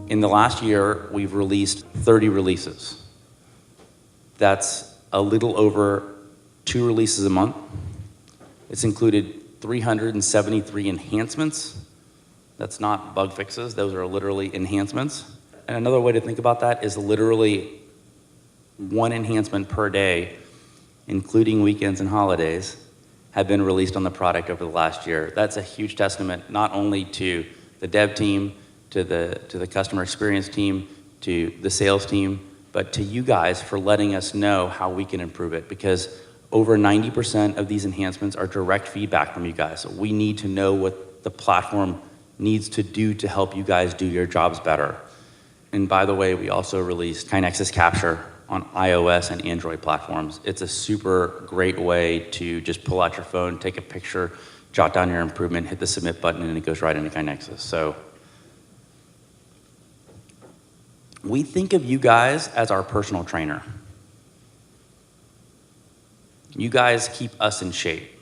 In the last year, we've released 30 releases. That's a little over 2 releases a month. It's included 373 enhancements. That's not bug fixes, those are literally enhancements. And another way to think about that is literally 1 enhancement per day, including weekends and holidays, have been released on the product over the last year. That's a huge testament not only to the dev team, to the customer experience team, to the sales team, but to you guys for letting us know how we can improve it, because over 90% of these enhancements are direct feedback from you guys. So we need to know what the platform needs to do to help you guys do your jobs better. And by the way, we also released KaiNexus Capture on iOS and Android platforms. It's a super great way to just pull out your phone, take a picture, jot down your improvement, hit the submit button, and it goes right into KaiNexus. So we think of you guys as our personal trainer. You guys keep us in shape.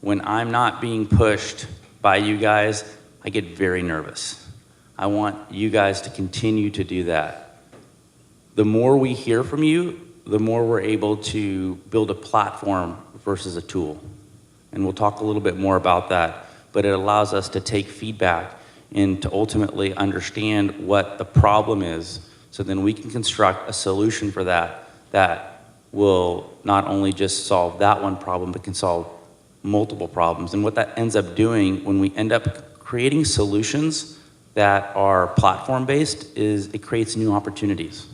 When I'm not being pushed by you guys, I get very nervous. I want you guys to continue to do that. The more we hear from you, the more we're able to build a platform versus a tool. And we'll talk a little bit more about that, but it allows us to take feedback and to ultimately understand what the problem is, so then we can construct a solution for that that will not only just solve that one problem, but can solve multiple problems. And what that ends up doing when we end up creating solutions that are platform-based is it creates new opportunities.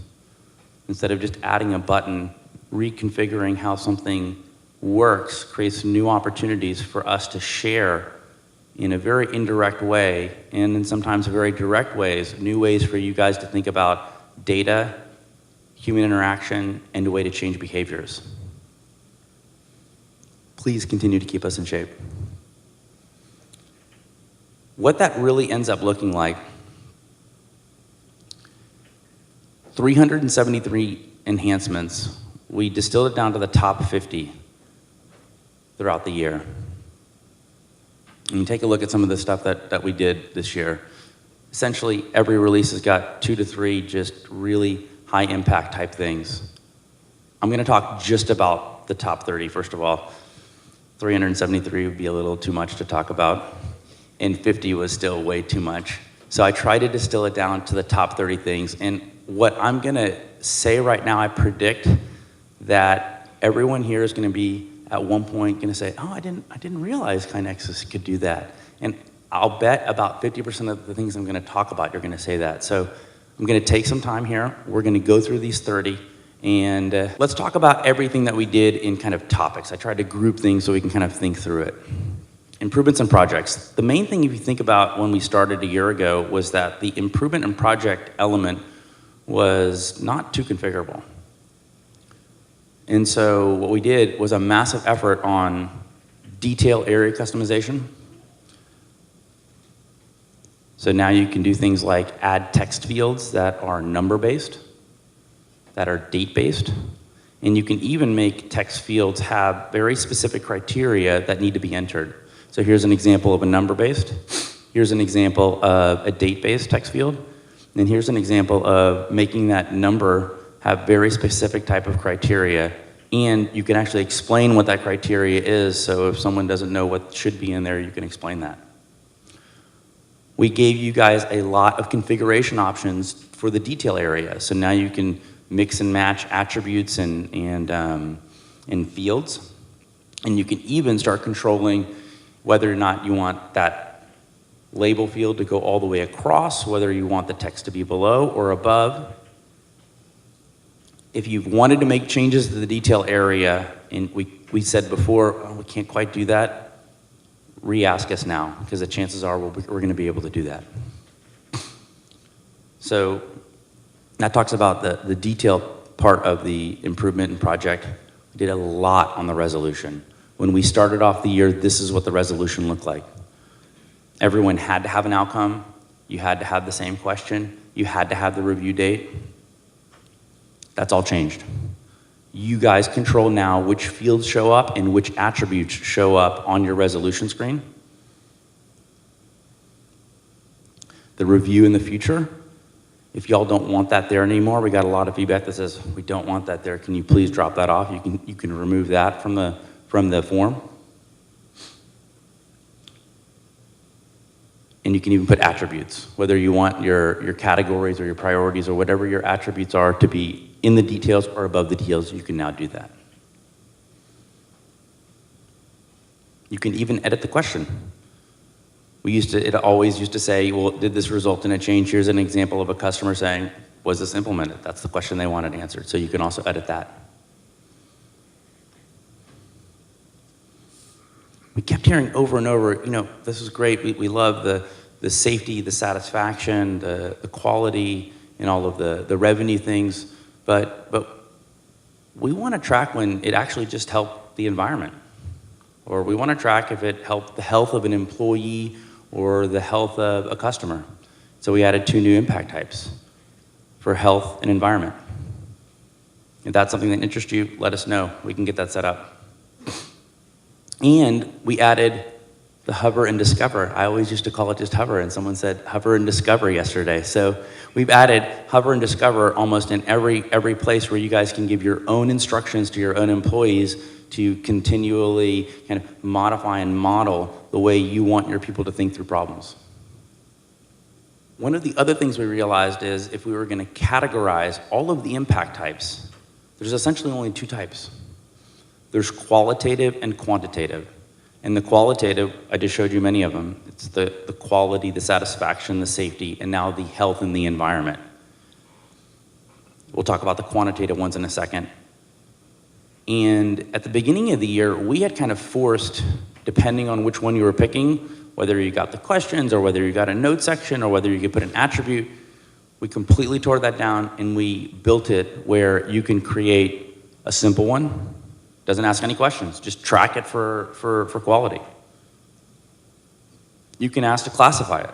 Instead of just adding a button, reconfiguring how something works creates new opportunities for us to share in a very indirect way, and in sometimes very direct ways, new ways for you guys to think about data, human interaction, and a way to change behaviors. Please continue to keep us in shape. What that really ends up looking like, 373 enhancements. We distilled it down to the top 50 throughout the year. And take a look at some of the stuff that we did this year. Essentially, every release has got 2 to 3 just really high impact type things. I'm gonna talk just about the top 30, first of all. 373 would be a little too much to talk about, and 50 was still way too much. So I tried to distill it down to the top 30 things, and what I'm gonna say right now, I predict that everyone here is gonna be at one point gonna say, oh, I didn't realize KaiNexus could do that. And I'll bet about 50% of the things I'm gonna talk about, you're gonna say that. So I'm gonna take some time here. We're gonna go through these 30, and let's talk about everything that we did in kind of topics. I tried to group things so we can kind of think through it. Improvements and projects. The main thing, if you think about when we started a year ago, was that the improvement and project element was not too configurable. And so what we did was a massive effort on detail area customization. So now you can do things like add text fields that are number-based, that are date-based, and you can even make text fields have very specific criteria that need to be entered. So here's an example of a number-based. Here's an example of a date-based text field. And here's an example of making that number have very specific type of criteria, and you can actually explain what that criteria is, so if someone doesn't know what should be in there, you can explain that. We gave you guys a lot of configuration options for the detail area, so now you can mix and match attributes and fields, and you can even start controlling whether or not you want that label field to go all the way across, whether you want the text to be below or above. If you've wanted to make changes to the detail area, and we said before, oh, we can't quite do that, re-ask us now, because the chances are we're gonna be able to do that. So that talks about the detail part of the improvement and project. We did a lot on the resolution. When we started off the year, this is what the resolution looked like. Everyone had to have an outcome. You had to have the same question. You had to have the review date. That's all changed. You guys control now which fields show up and which attributes show up on your resolution screen. The review in the future If y'all don't want that there anymore, we got a lot of feedback that says, we don't want that there. Can you please drop that off? You can remove that from the form. And you can even put attributes, whether you want your categories or your priorities or whatever your attributes are to be in the details or above the details, you can now do that. You can even edit the question. It always used to say, well, did this result in a change? Here's an example of a customer saying, was this implemented? That's the question they wanted answered. So you can also edit that. We kept hearing over and over, this is great. We love the safety, the satisfaction, the quality, and all of the revenue things. But we want to track when it actually just helped the environment. Or we want to track if it helped the health of an employee or the health of a customer. So we added 2 new impact types for health and environment. If that's something that interests you, let us know. We can get that set up. And we added the hover and discover. I always used to call it just hover, and someone said hover and discover yesterday. So we've added hover and discover almost in every place where you guys can give your own instructions to your own employees to continually kind of modify and model the way you want your people to think through problems. One of the other things we realized is if we were going to categorize all of the impact types, there's essentially only 2 types. There's qualitative and quantitative. And the qualitative, I just showed you many of them. It's the quality, the satisfaction, the safety, and now the health and the environment. We'll talk about the quantitative ones in a second. And at the beginning of the year, we had kind of forced, depending on which one you were picking, whether you got the questions or whether you got a note section or whether you could put an attribute, we completely tore that down and we built it where you can create a simple one. Doesn't ask any questions, just track it for quality. You can ask to classify it.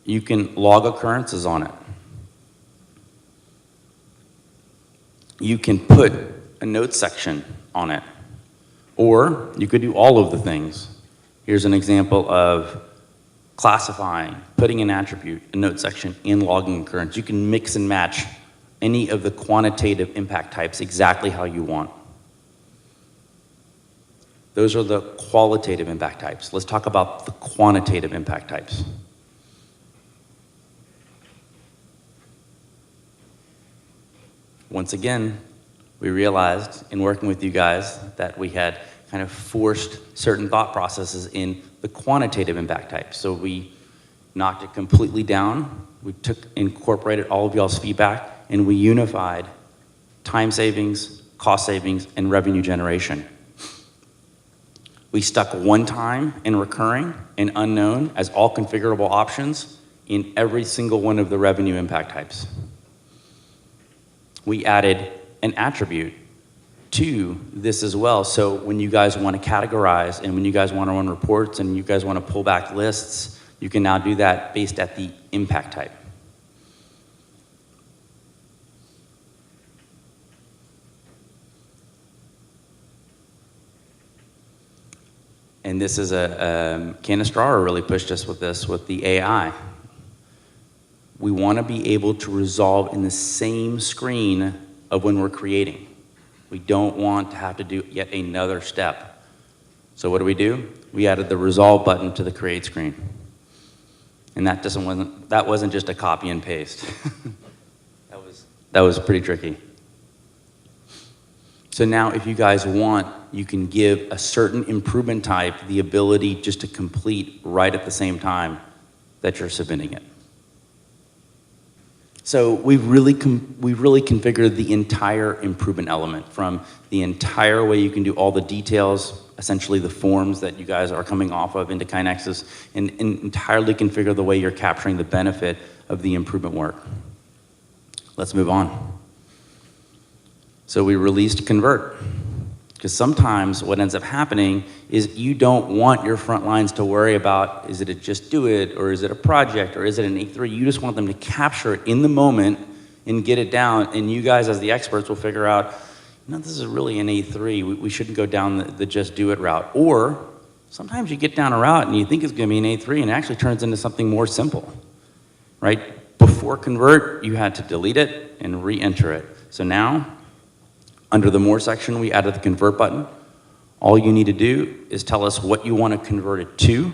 You can log occurrences on it. You can put a note section on it. Or you could do all of the things. Here's an example of classifying, putting an attribute, a note section, and logging occurrence. You can mix and match any of the quantitative impact types exactly how you want. Those are the qualitative impact types. Let's talk about the quantitative impact types. Once again, we realized in working with you guys that we had kind of forced certain thought processes in the quantitative impact types. So we knocked it completely down. We incorporated all of y'all's feedback, and we unified time savings, cost savings, and revenue generation. We stuck one time and recurring and unknown as all configurable options in every single one of the revenue impact types. We added an attribute to this as well. So when you guys want to categorize and when you guys want to run reports and you guys want to pull back lists, you can now do that based at the impact type. And this is Canestraro really pushed us with this, with the AI. We want to be able to resolve in the same screen of when we're creating. We don't want to have to do yet another step. So what do? We added the resolve button to the create screen. And that wasn't just a copy and paste. that was pretty tricky. So now if you guys want, you can give a certain improvement type the ability just to complete right at the same time that you're submitting it. So we've really configured the entire improvement element, from the entire way you can do all the details, essentially the forms that you guys are coming off of into KaiNexus, and entirely configure the way you're capturing the benefit of the improvement work. Let's move on. So we released Convert, because sometimes what ends up happening is you don't want your front lines to worry about, is it a just do it, or is it a project, or is it an A3? You just want them to capture it in the moment and get it down, and you guys as the experts will figure out, no, this is really an A3. We shouldn't go down the just do it route. Or sometimes you get down a route and you think it's going to be an A3 and it actually turns into something more simple. right? Before convert, you had to delete it and re-enter it. So now, under the more section, we added the convert button. All you need to do is tell us what you want to convert it to,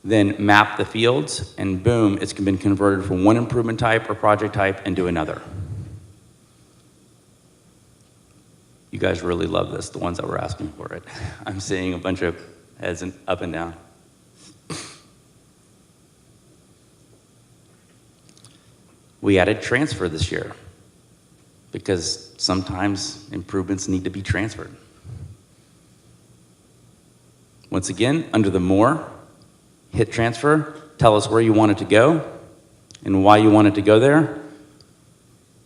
then map the fields, and boom, it's been converted from one improvement type or project type into another. You guys really love this, the ones that were asking for it. I'm seeing a bunch of heads up and down. We added transfer this year because sometimes improvements need to be transferred. Once again, under the more, hit transfer, tell us where you want it to go and why you want it to go there.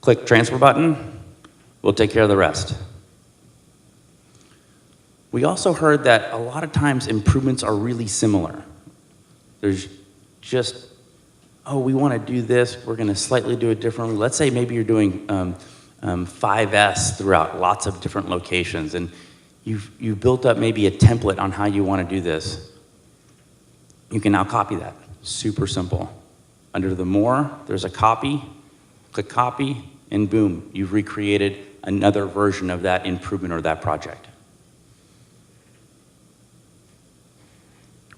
Click transfer button, we'll take care of the rest. We also heard that a lot of times improvements are really similar. There's just, oh, we want to do this, we're going to slightly do it differently. Let's say maybe you're doing 5S throughout lots of different locations, and you've built up maybe a template on how you want to do this. You can now copy that. Super simple. Under the more, there's a copy, click copy, and boom, you've recreated another version of that improvement or that project.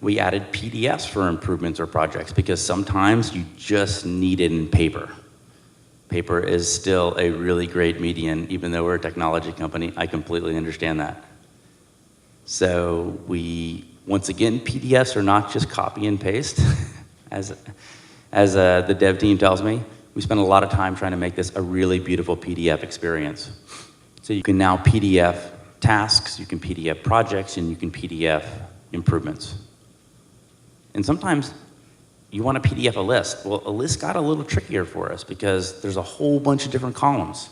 We added PDFs for improvements or projects because sometimes you just need it in paper. Paper is still a really great medium, even though we're a technology company. I completely understand that. So once again, PDFs are not just copy and paste, as the dev team tells me. We spend a lot of time trying to make this a really beautiful PDF experience. So you can now PDF tasks, you can PDF projects, and you can PDF improvements. And sometimes you want to PDF a list. Well, a list got a little trickier for us because there's a whole bunch of different columns.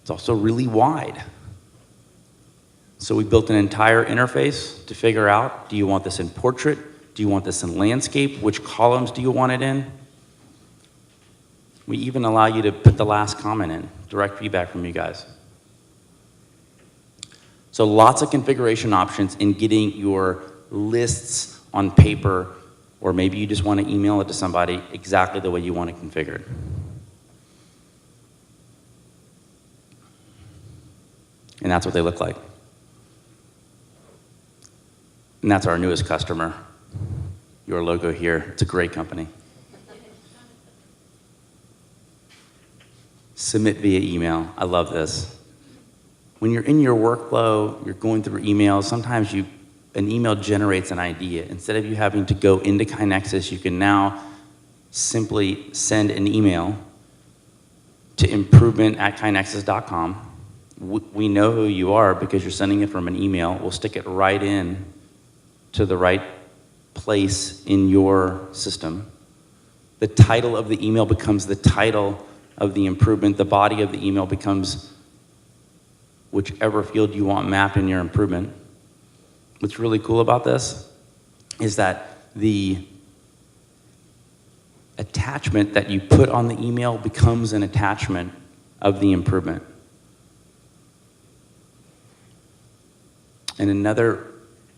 It's also really wide. So we built an entire interface to figure out, do you want this in portrait? Do you want this in landscape? Which columns do you want it in? We even allow you to put the last comment in, direct feedback from you guys. So lots of configuration options in getting your lists on paper, or maybe you just want to email it to somebody exactly the way you want it configured. And that's what they look like. And that's our newest customer. Your logo here, it's a great company. Submit via email, I love this. When you're in your workflow, you're going through emails, sometimes an email generates an idea. Instead of you having to go into KaiNexus, you can now simply send an email to improvement@kainexus.com. We know who you are because you're sending it from an email. We'll stick it right in to the right place in your system. The title of the email becomes the title of the improvement. The body of the email becomes whichever field you want mapped in your improvement. What's really cool about this is that the attachment that you put on the email becomes an attachment of the improvement. And another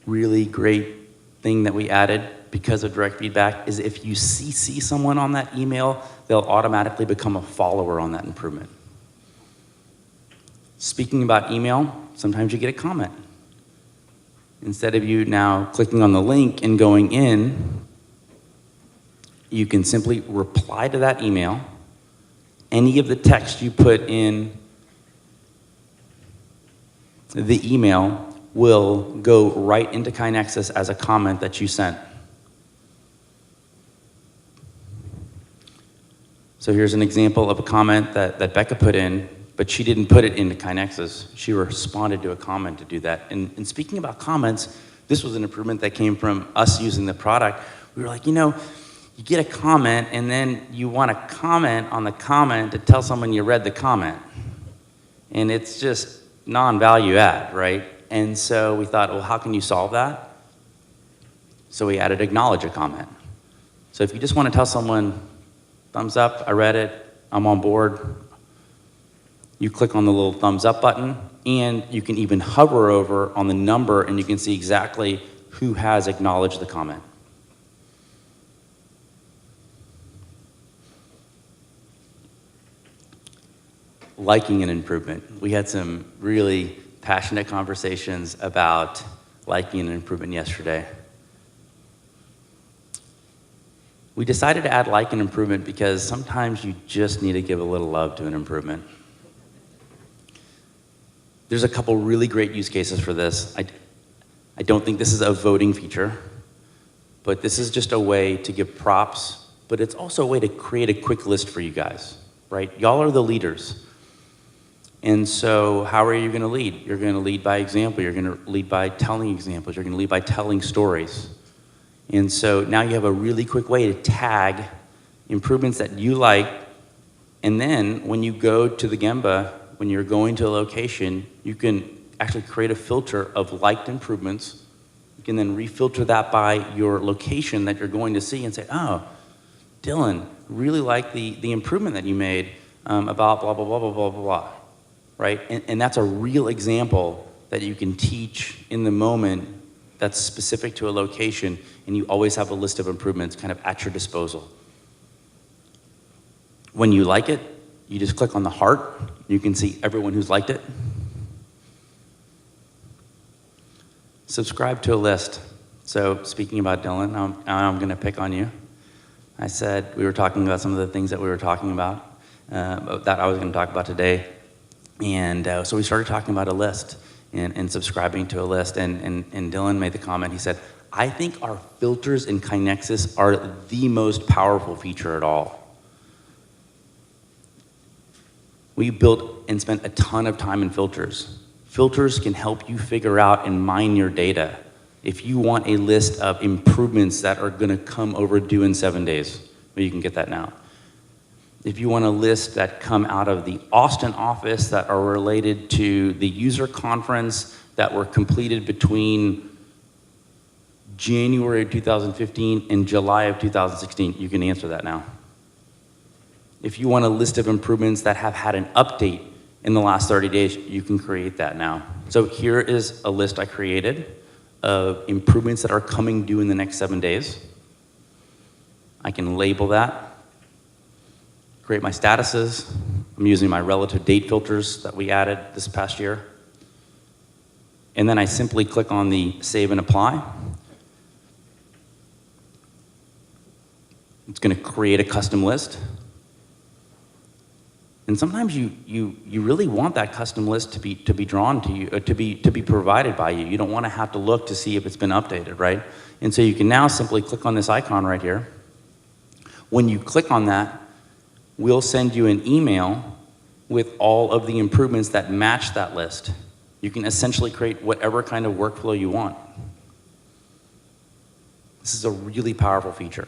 really great thing that we added because of direct feedback is if you CC someone on that email, they'll automatically become a follower on that improvement. Speaking about email, sometimes you get a comment. Instead of you now clicking on the link and going in, you can simply reply to that email. Any of the text you put in the email will go right into KaiNexus as a comment that you sent. So here's an example of a comment that Becca put in, but she didn't put it into KaiNexus. She responded to a comment to do that. And speaking about comments, this was an improvement that came from us using the product. We were like, you know, you get a comment and then you want to comment on the comment to tell someone you read the comment. And it's just non-value add, right? And so we thought, well, how can you solve that? So we added acknowledge a comment. So if you just want to tell someone, thumbs up, I read it, I'm on board, you click on the little thumbs up button, and you can even hover over on the number and you can see exactly who has acknowledged the comment. liking an improvement. We had some really passionate conversations about liking an improvement yesterday. We decided to add like an improvement because sometimes you just need to give a little love to an improvement. There's a couple really great use cases for this. I don't think this is a voting feature, but this is just a way to give props, but it's also a way to create a quick list for you guys, right? Y'all are the leaders. And so how are you gonna lead? You're gonna lead by example. You're gonna lead by telling examples. You're gonna lead by telling stories. And so now you have a really quick way to tag improvements that you like, and then when you go to the Gemba, when you're going to a location, you can actually create a filter of liked improvements. You can then refilter that by your location that you're going to see and say, oh, Dylan, really like the improvement that you made about blah, blah, blah, blah, blah, blah, blah, right? And that's a real example that you can teach in the moment that's specific to a location, and you always have a list of improvements kind of at your disposal. When you like it, you just click on the heart. You can see everyone who's liked it. Subscribe to a list. So speaking about Dylan, I'm gonna pick on you. I said we were talking about some of the things that we were talking about, that I was gonna talk about today. And so we started talking about a list and subscribing to a list. And Dylan made the comment, he said, I think our filters in KaiNexus are the most powerful feature at all. We built and spent a ton of time in filters. Filters can help you figure out and mine your data. If you want a list of improvements that are gonna come overdue in 7 days, well, you can get that now. If you want a list that come out of the Austin office that are related to the user conference that were completed between January of 2015 and July of 2016, you can answer that now. If you want a list of improvements that have had an update in the last 30 days, you can create that now. So here is a list I created of improvements that are coming due in the next 7 days. I can label that, create my statuses. I'm using my relative date filters that we added this past year. And then I simply click on the save and apply. It's gonna create a custom list. And sometimes you really want that custom list to be drawn to you, to be provided by you. You don't want to have to look to see if it's been updated, right? And so you can now simply click on this icon right here. When you click on that, we'll send you an email with all of the improvements that match that list. You can essentially create whatever kind of workflow you want. This is a really powerful feature.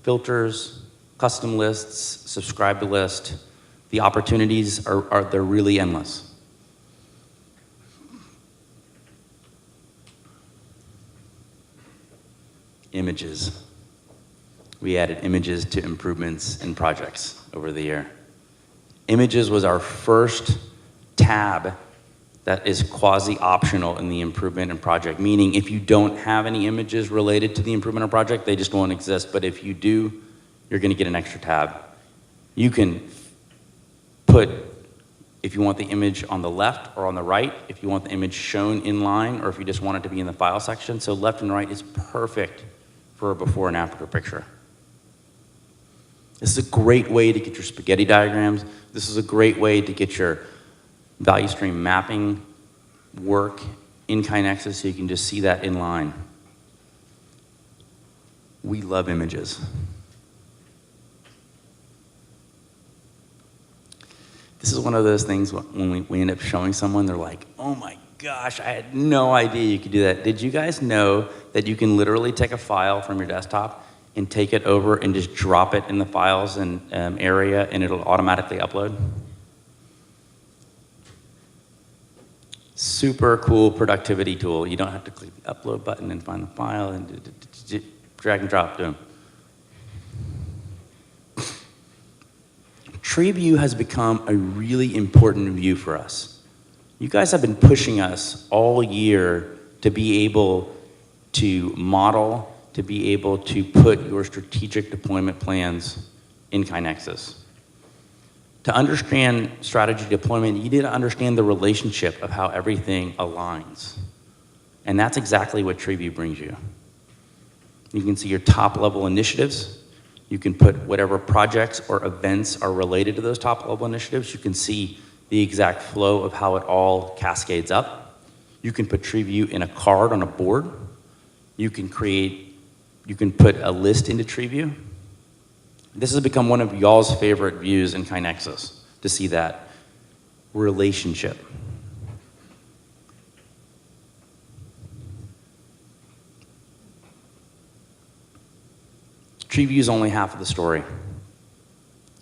Filters, custom lists, subscribe to list. The opportunities they're really endless. Images. We added images to improvements and projects over the year. Images was our first tab that is quasi-optional in the improvement and project, meaning if you don't have any images related to the improvement or project, they just won't exist. But if you do, you're gonna get an extra tab. You can put, if you want the image on the left or on the right, if you want the image shown in line, or if you just want it to be in the file section. So left and right is perfect for a before and after picture. This is a great way to get your spaghetti diagrams. This is a great way to get your value stream mapping work in KaiNexus so you can just see that in line. We love images. This is one of those things when we end up showing someone, they're like, oh my gosh, I had no idea you could do that. Did you guys know that you can literally take a file from your desktop and take it over and just drop it in the files and area and it'll automatically upload? Super cool productivity tool. You don't have to click the upload button and find the file and drag and drop, boom. Tree View has become a really important view for us. You guys have been pushing us all year to be able to model, to be able to put your strategic deployment plans in KaiNexus. To understand strategy deployment, you need to understand the relationship of how everything aligns. And that's exactly what TreeView brings you. You can see your top level initiatives. You can put whatever projects or events are related to those top level initiatives. You can see the exact flow of how it all cascades up. You can put TreeView in a card on a board. You can put a list into TreeView. This has become one of y'all's favorite views in KaiNexus, to see that relationship. TreeView is only half of the story,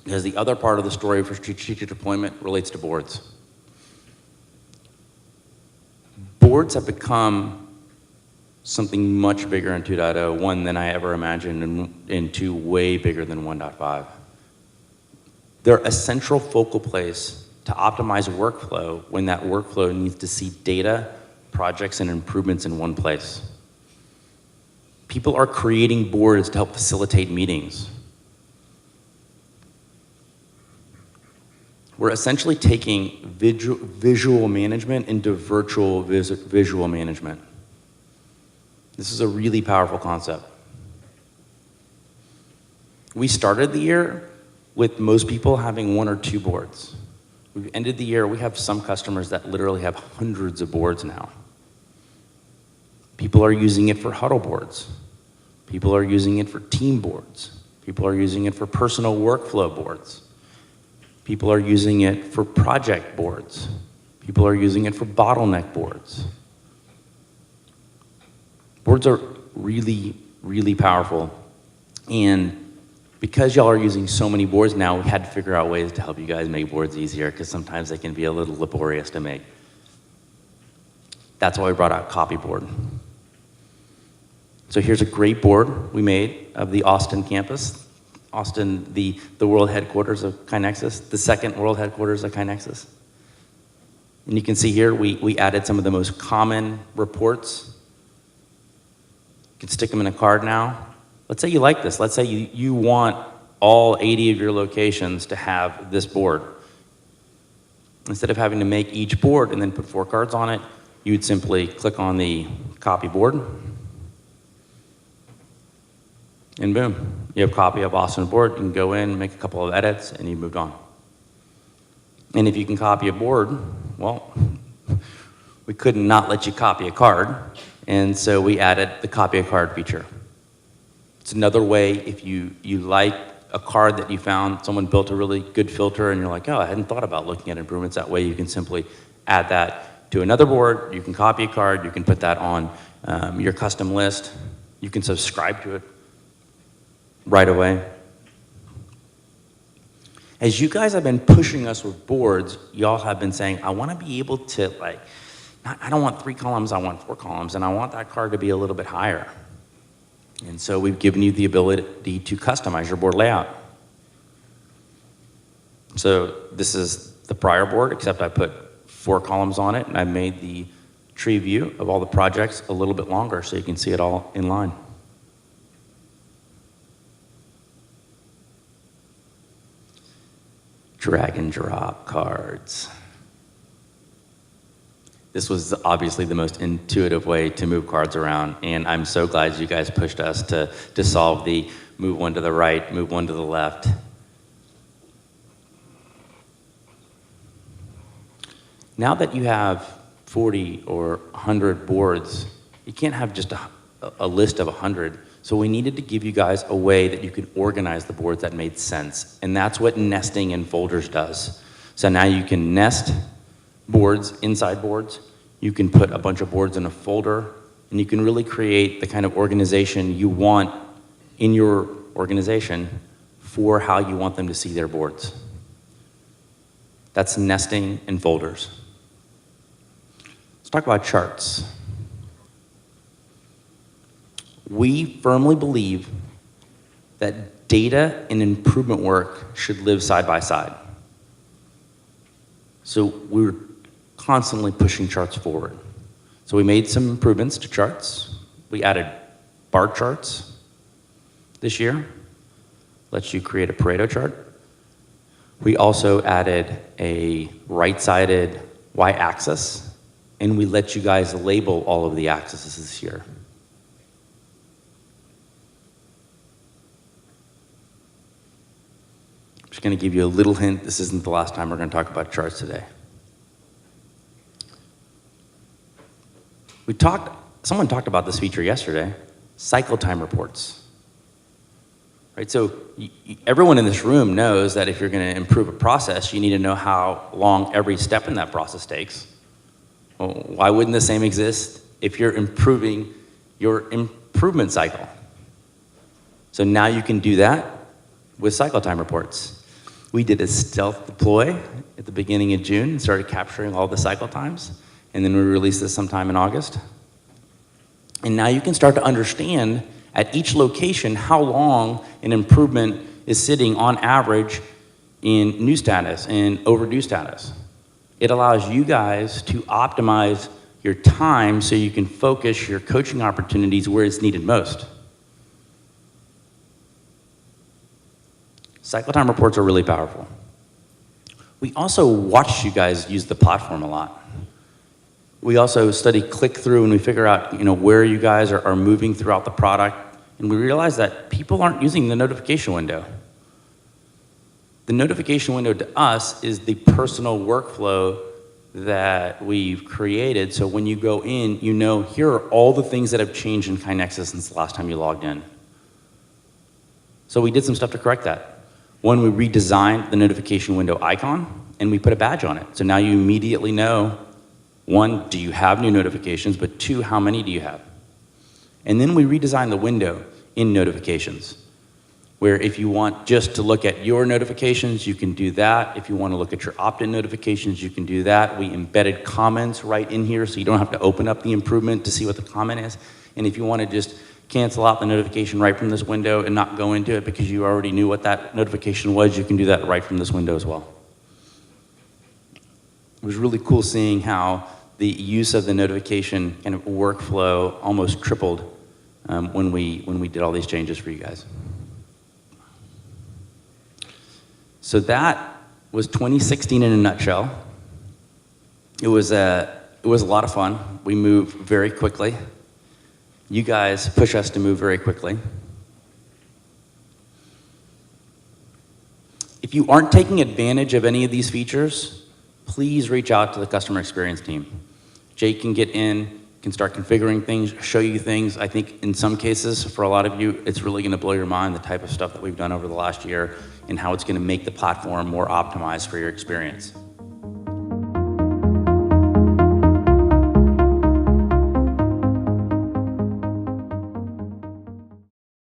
because the other part of the story for strategic deployment relates to boards. Boards have become something much bigger in 2.0, one than I ever imagined, and two way bigger than 1.5. They're a central focal place to optimize workflow when that workflow needs to see data, projects, and improvements in one place. People are creating boards to help facilitate meetings. We're essentially taking visual management into virtual visual management. This is a really powerful concept. We started the year with most people having 1 or 2 boards. We've ended the year, we have some customers that literally have hundreds of boards now. People are using it for huddle boards. People are using it for team boards. People are using it for personal workflow boards. People are using it for project boards. People are using it for bottleneck boards. Boards are really, really powerful. And because y'all are using so many boards now, we had to figure out ways to help you guys make boards easier, because sometimes they can be a little laborious to make. That's why we brought out Copyboard. So here's a great board we made of the Austin campus. Austin, the world headquarters of KaiNexus, the second world headquarters of KaiNexus. And you can see here, we added some of the most common reports. You can stick them in a card now. Let's say you like this. Let's say you want all 80 of your locations to have this board. Instead of having to make each board and then put 4 cards on it, you'd simply click on the copy board. And boom, you have a copy of Austin board. You can go in, make a couple of edits, and you've moved on. And if you can copy a board, well, we couldn't not let you copy a card, and so we added the copy a card feature. It's another way, if you like a card that you found, someone built a really good filter, and you're like, oh, I hadn't thought about looking at improvements that way, you can simply add that to another board. You can copy a card, you can put that on your custom list, you can subscribe to it right away. As you guys have been pushing us with boards, y'all have been saying, I want to be able to, I don't want 3 columns, I want 4 columns, and I want that card to be a little bit higher. And so we've given you the ability to customize your board layout. So this is the prior board, except I put 4 columns on it, and I made the tree view of all the projects a little bit longer so you can see it all in line. Drag and drop cards. This was obviously the most intuitive way to move cards around, and I'm so glad you guys pushed us to solve the move one to the right, move one to the left. Now that you have 40 or 100 boards, you can't have just a list of 100. So we needed to give you guys a way that you could organize the boards that made sense. And that's what nesting in folders does. So now you can nest boards inside boards. You can put a bunch of boards in a folder, and you can really create the kind of organization you want in your organization for how you want them to see their boards. That's nesting in folders. Let's talk about charts. We firmly believe that data and improvement work should live side by side. So we're constantly pushing charts forward. So we made some improvements to charts. We added bar charts this year. Lets you create a Pareto chart. We also added a right-sided y-axis, and we let you guys label all of the axes this year. I'm just going to give you a little hint. This isn't the last time we're going to talk about charts today. Someone talked about this feature yesterday, cycle time reports. Right, so everyone in this room knows that if you're going to improve a process, you need to know how long every step in that process takes. Well, why wouldn't the same exist if you're improving your improvement cycle? So now you can do that with cycle time reports. We did a stealth deploy at the beginning of June and started capturing all the cycle times, and then we released this sometime in August. And now you can start to understand at each location how long an improvement is sitting on average in new status and overdue status. It allows you guys to optimize your time so you can focus your coaching opportunities where it's needed most. Cycle time reports are really powerful. We also watch you guys use the platform a lot. We also study click-through and we figure out where you guys are moving throughout the product, and we realize that people aren't using the notification window. The notification window to us is the personal workflow that we've created, so when you go in, here are all the things that have changed in KaiNexus since the last time you logged in. So we did some stuff to correct that. One, we redesigned the notification window icon, and we put a badge on it. So now you immediately know, one, do you have new notifications, but two, how many do you have? And then we redesigned the window in notifications, where if you want just to look at your notifications, you can do that. If you want to look at your opt-in notifications, you can do that. We embedded comments right in here, so you don't have to open up the improvement to see what the comment is. And if you want to just cancel out the notification right from this window and not go into it because you already knew what that notification was, you can do that right from this window as well. It was really cool seeing how the use of the notification kind of workflow almost tripled when we did all these changes for you guys. So that was 2016 in a nutshell. It was a lot of fun. We moved very quickly. You guys push us to move very quickly. If you aren't taking advantage of any of these features, please reach out to the customer experience team. Jake can get in, can start configuring things, show you things. I think in some cases, for a lot of you, it's really going to blow your mind the type of stuff that we've done over the last year and how it's going to make the platform more optimized for your experience.